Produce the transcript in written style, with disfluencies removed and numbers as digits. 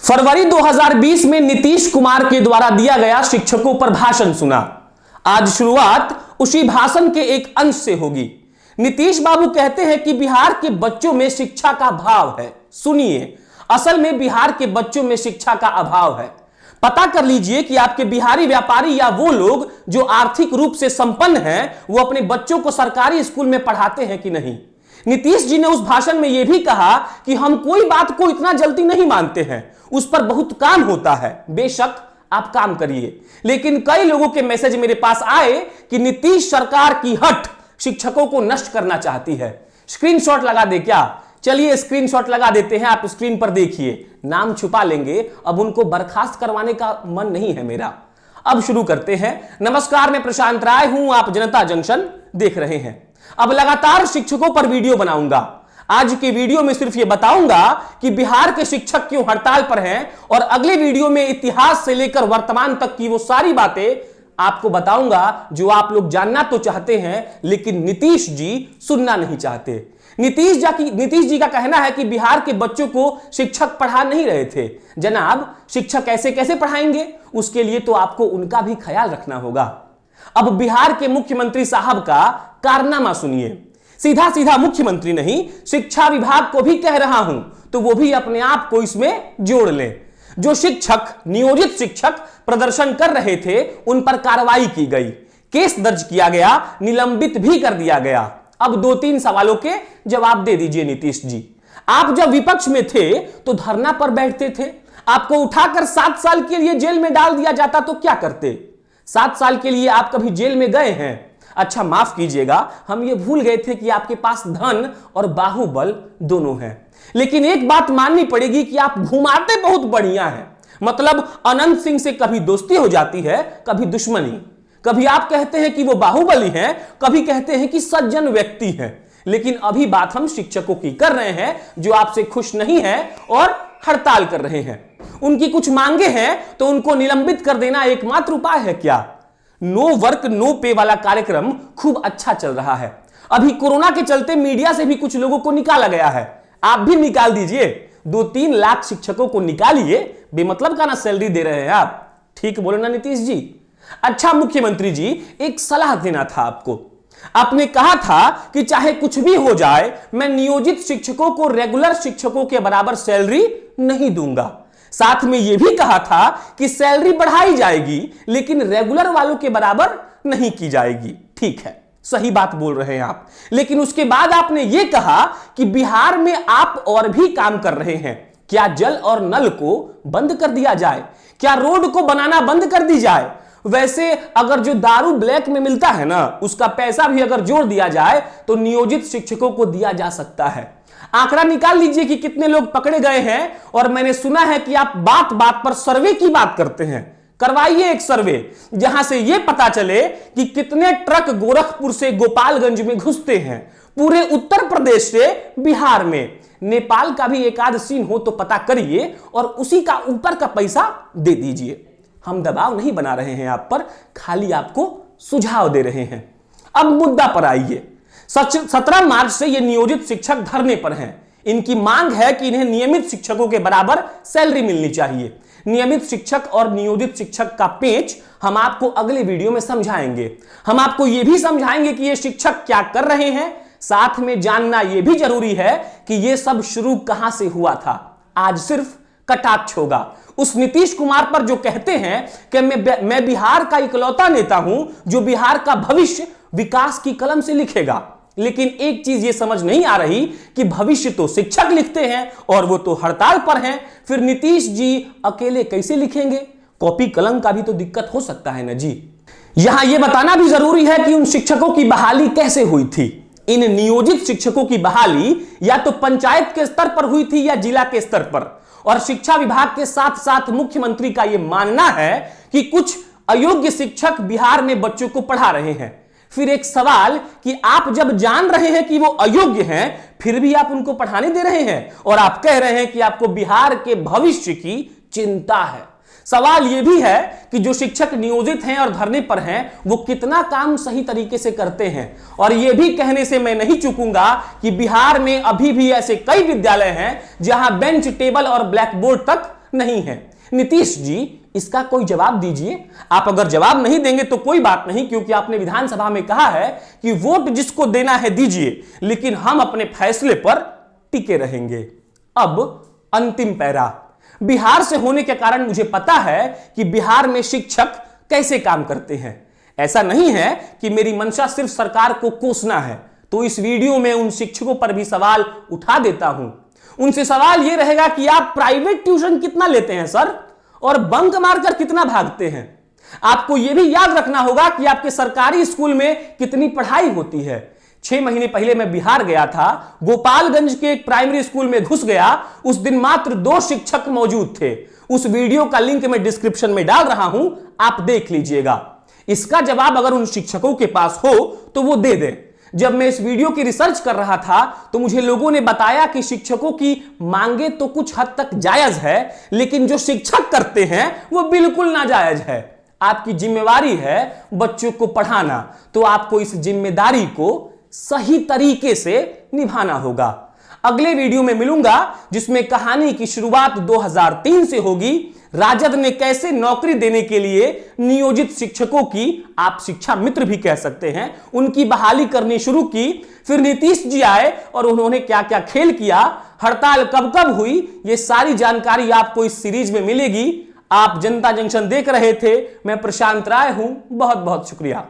फरवरी 2020 में नीतीश कुमार के द्वारा दिया गया शिक्षकों पर भाषण सुना। आज शुरुआत उसी भाषण के एक अंश से होगी। नीतीश बाबू कहते हैं कि बिहार के बच्चों में शिक्षा का अभाव है। सुनिए, असल में बिहार के बच्चों में शिक्षा का अभाव है। पता कर लीजिए कि आपके बिहारी व्यापारी या वो लोग जो आर्थिक रूप से संपन्न हैं, वो अपने बच्चों को सरकारी स्कूल में पढ़ाते हैं कि नहीं। नीतीश जी ने उस भाषण में यह भी कहा कि हम कोई बात को इतना जल्दी नहीं मानते हैं, उस पर बहुत काम होता है। बेशक आप काम करिए, लेकिन कई लोगों के मैसेज मेरे पास आए कि नीतीश सरकार की हट शिक्षकों को नष्ट करना चाहती है। स्क्रीनशॉट लगा दे क्या? चलिए स्क्रीनशॉट लगा देते हैं, आप स्क्रीन पर देखिए। नाम छुपा लेंगे, अब उनको बर्खास्त करवाने का मन नहीं है मेरा। अब शुरू करते हैं। नमस्कार, मैं प्रशांत राय हूं, आप जनता जंक्शन देख रहे हैं। अब लगातार शिक्षकों पर वीडियो बनाऊंगा। आज के वीडियो में सिर्फ यह बताऊंगा कि बिहार के शिक्षक क्यों हड़ताल पर हैं, और अगले वीडियो में इतिहास से लेकर वर्तमान तक की वो सारी बातें आपको बताऊंगा जो आप लोग जानना तो चाहते हैं, लेकिन नीतीश जी सुनना नहीं चाहते। नीतीश जी का कहना है कि बिहार के बच्चों को शिक्षक पढ़ा नहीं रहे थे। जनाब, शिक्षक ऐसे कैसे पढ़ाएंगे? उसके लिए तो आपको उनका भी ख्याल रखना होगा। अब बिहार के मुख्यमंत्री साहब का कारनामा सुनिए। सीधा सीधा मुख्यमंत्री नहीं, शिक्षा विभाग को भी कह रहा हूं, तो वो भी अपने आप को इसमें जोड़ ले। जो शिक्षक, नियोजित शिक्षक प्रदर्शन कर रहे थे, उन पर कार्रवाई की गई, केस दर्ज किया गया, निलंबित भी कर दिया गया। अब 2-3 सवालों के जवाब दे दीजिए नीतीश जी। आप जब विपक्ष में थे तो धरना पर बैठते थे, आपको उठाकर 7 साल के लिए जेल में डाल दिया जाता तो क्या करते? 7 साल के लिए आप कभी जेल में गए हैं? अच्छा माफ कीजिएगा, हम ये भूल गए थे कि आपके पास धन और बाहुबल दोनों हैं। लेकिन एक बात माननी पड़ेगी कि आप घुमाते बहुत बढ़िया हैं। मतलब अनंत सिंह से कभी दोस्ती हो जाती है, कभी दुश्मनी। कभी आप कहते हैं कि वो बाहुबली हैं, कभी कहते हैं कि सज्जन व्यक्ति हैं। लेकिन अभी बात हम शिक्षकों की कर रहे हैं, जो आपसे खुश नहीं है और हड़ताल कर रहे हैं। उनकी कुछ मांगे हैं तो उनको निलंबित कर देना एकमात्र उपाय है क्या? नो वर्क नो पे वाला कार्यक्रम खूब अच्छा चल रहा है। अभी कोरोना के चलते मीडिया से भी कुछ लोगों को निकाला गया है। आप भी निकाल दीजिए, 2-3 लाख शिक्षकों को निकालिए। बेमतलब का ना सैलरी दे रहे हैं आप। ठीक बोले ना नीतीश जी? अच्छा मुख्यमंत्री जी, एक सलाह देना था आपको। आपने कहा था कि चाहे कुछ भी हो जाए, मैं नियोजित शिक्षकों को रेगुलर शिक्षकों के बराबर सैलरी नहीं दूंगा। साथ में यह भी कहा था कि सैलरी बढ़ाई जाएगी, लेकिन रेगुलर वालों के बराबर नहीं की जाएगी। ठीक है, सही बात बोल रहे हैं आप। लेकिन उसके बाद आपने यह कहा कि बिहार में आप और भी काम कर रहे हैं। क्या जल और नल को बंद कर दिया जाए? क्या रोड को बनाना बंद कर दी जाए? वैसे अगर जो दारू ब्लैक में मिलता है ना, उसका पैसा भी अगर जोड़ दिया जाए तो नियोजित शिक्षकों को दिया जा सकता है। आंकड़ा निकाल लीजिए कि कितने लोग पकड़े गए हैं। और मैंने सुना है कि आप बात बात पर सर्वे की बात करते हैं। करवाइए एक सर्वे, जहां से यह पता चले कि कितने ट्रक गोरखपुर से गोपालगंज में घुसते हैं, पूरे उत्तर प्रदेश से बिहार में। नेपाल का भी एक आध सीन हो तो पता करिए, और उसी का ऊपर का पैसा दे दीजिए। हम दबाव नहीं बना रहे हैं आप पर, खाली आपको सुझाव दे रहे हैं। अब मुद्दा पर आइए। 17 मार्च से ये नियोजित शिक्षक धरने पर हैं। इनकी मांग है कि इन्हें नियमित शिक्षकों के बराबर सैलरी मिलनी चाहिए। नियमित शिक्षक और नियोजित शिक्षक का पेच हम आपको अगले वीडियो में समझाएंगे। हम आपको यह भी समझाएंगे कि ये शिक्षक क्या कर रहे हैं। साथ में जानना यह भी जरूरी है कि यह सब शुरू कहां से हुआ था। आज सिर्फ कटाक्ष होगा उस नीतीश कुमार पर जो कहते हैं कि मैं बिहार का इकलौता नेता हूं जो बिहार का भविष्य विकास की कलम से लिखेगा। लेकिन एक चीज ये समझ नहीं आ रही कि भविष्य तो शिक्षक लिखते हैं और वो तो हड़ताल पर हैं। फिर नीतीश जी अकेले कैसे लिखेंगे? कॉपी कलम का भी तो दिक्कत हो सकता है ना जी। यहां यह बताना भी जरूरी है कि उन शिक्षकों की बहाली कैसे हुई थी। इन नियोजित शिक्षकों की बहाली या तो पंचायत के स्तर पर हुई थी या जिला के स्तर पर। और शिक्षा विभाग के साथ साथ मुख्यमंत्री का यह मानना है कि कुछ अयोग्य शिक्षक बिहार में बच्चों को पढ़ा रहे हैं। फिर एक सवाल कि आप जब जान रहे हैं कि वो अयोग्य हैं, फिर भी आप उनको पढ़ाने दे रहे हैं, और आप कह रहे हैं कि आपको बिहार के भविष्य की चिंता है। सवाल यह भी है कि जो शिक्षक नियोजित हैं और धरने पर हैं, वो कितना काम सही तरीके से करते हैं। और यह भी कहने से मैं नहीं चूकूंगा कि बिहार में अभी भी ऐसे कई विद्यालय हैं जहां बेंच टेबल और ब्लैक बोर्ड तक नहीं है। नीतीश जी, इसका कोई जवाब दीजिए। आप अगर जवाब नहीं देंगे तो कोई बात नहीं, क्योंकि आपने विधानसभा में कहा है कि वोट जिसको देना है दीजिए, लेकिन हम अपने फैसले पर टिके रहेंगे। अब अंतिम पैरा। बिहार से होने के कारण मुझे पता है कि बिहार में शिक्षक कैसे काम करते हैं। ऐसा नहीं है कि मेरी मंशा सिर्फ सरकार को कोसना है, तो इस वीडियो में उन शिक्षकों पर भी सवाल उठा देता हूं। उनसे सवाल यह रहेगा कि आप प्राइवेट ट्यूशन कितना लेते हैं सर, और बंक मारकर कितना भागते हैं। आपको यह भी याद रखना होगा कि आपके सरकारी स्कूल में कितनी पढ़ाई होती है। 6 महीने पहले मैं बिहार गया था, गोपालगंज के एक प्राइमरी स्कूल में घुस गया। उस दिन मात्र 2 शिक्षक मौजूद थे। उस वीडियो का लिंक मैं डिस्क्रिप्शन में डाल रहा हूं, आप देख लीजिएगा। इसका जवाब अगर उन शिक्षकों के पास हो तो वो दे दें। जब मैं इस वीडियो की रिसर्च कर रहा था तो मुझे लोगों ने बताया कि शिक्षकों की मांगे तो कुछ हद तक जायज है, लेकिन जो शिक्षक करते हैं वो बिल्कुल नाजायज है। आपकी जिम्मेवारी है बच्चों को पढ़ाना, तो आपको इस जिम्मेदारी को सही तरीके से निभाना होगा। अगले वीडियो में मिलूंगा जिसमें कहानी की शुरुआत 2003 से होगी। राजद ने कैसे नौकरी देने के लिए नियोजित शिक्षकों की, आप शिक्षा मित्र भी कह सकते हैं, उनकी बहाली करनी शुरू की। फिर नीतीश जी आए और उन्होंने क्या क्या खेल किया, हड़ताल कब कब हुई, ये सारी जानकारी आपको इस सीरीज में मिलेगी। आप जनता जंक्शन देख रहे थे, मैं प्रशांत राय हूं, बहुत बहुत शुक्रिया।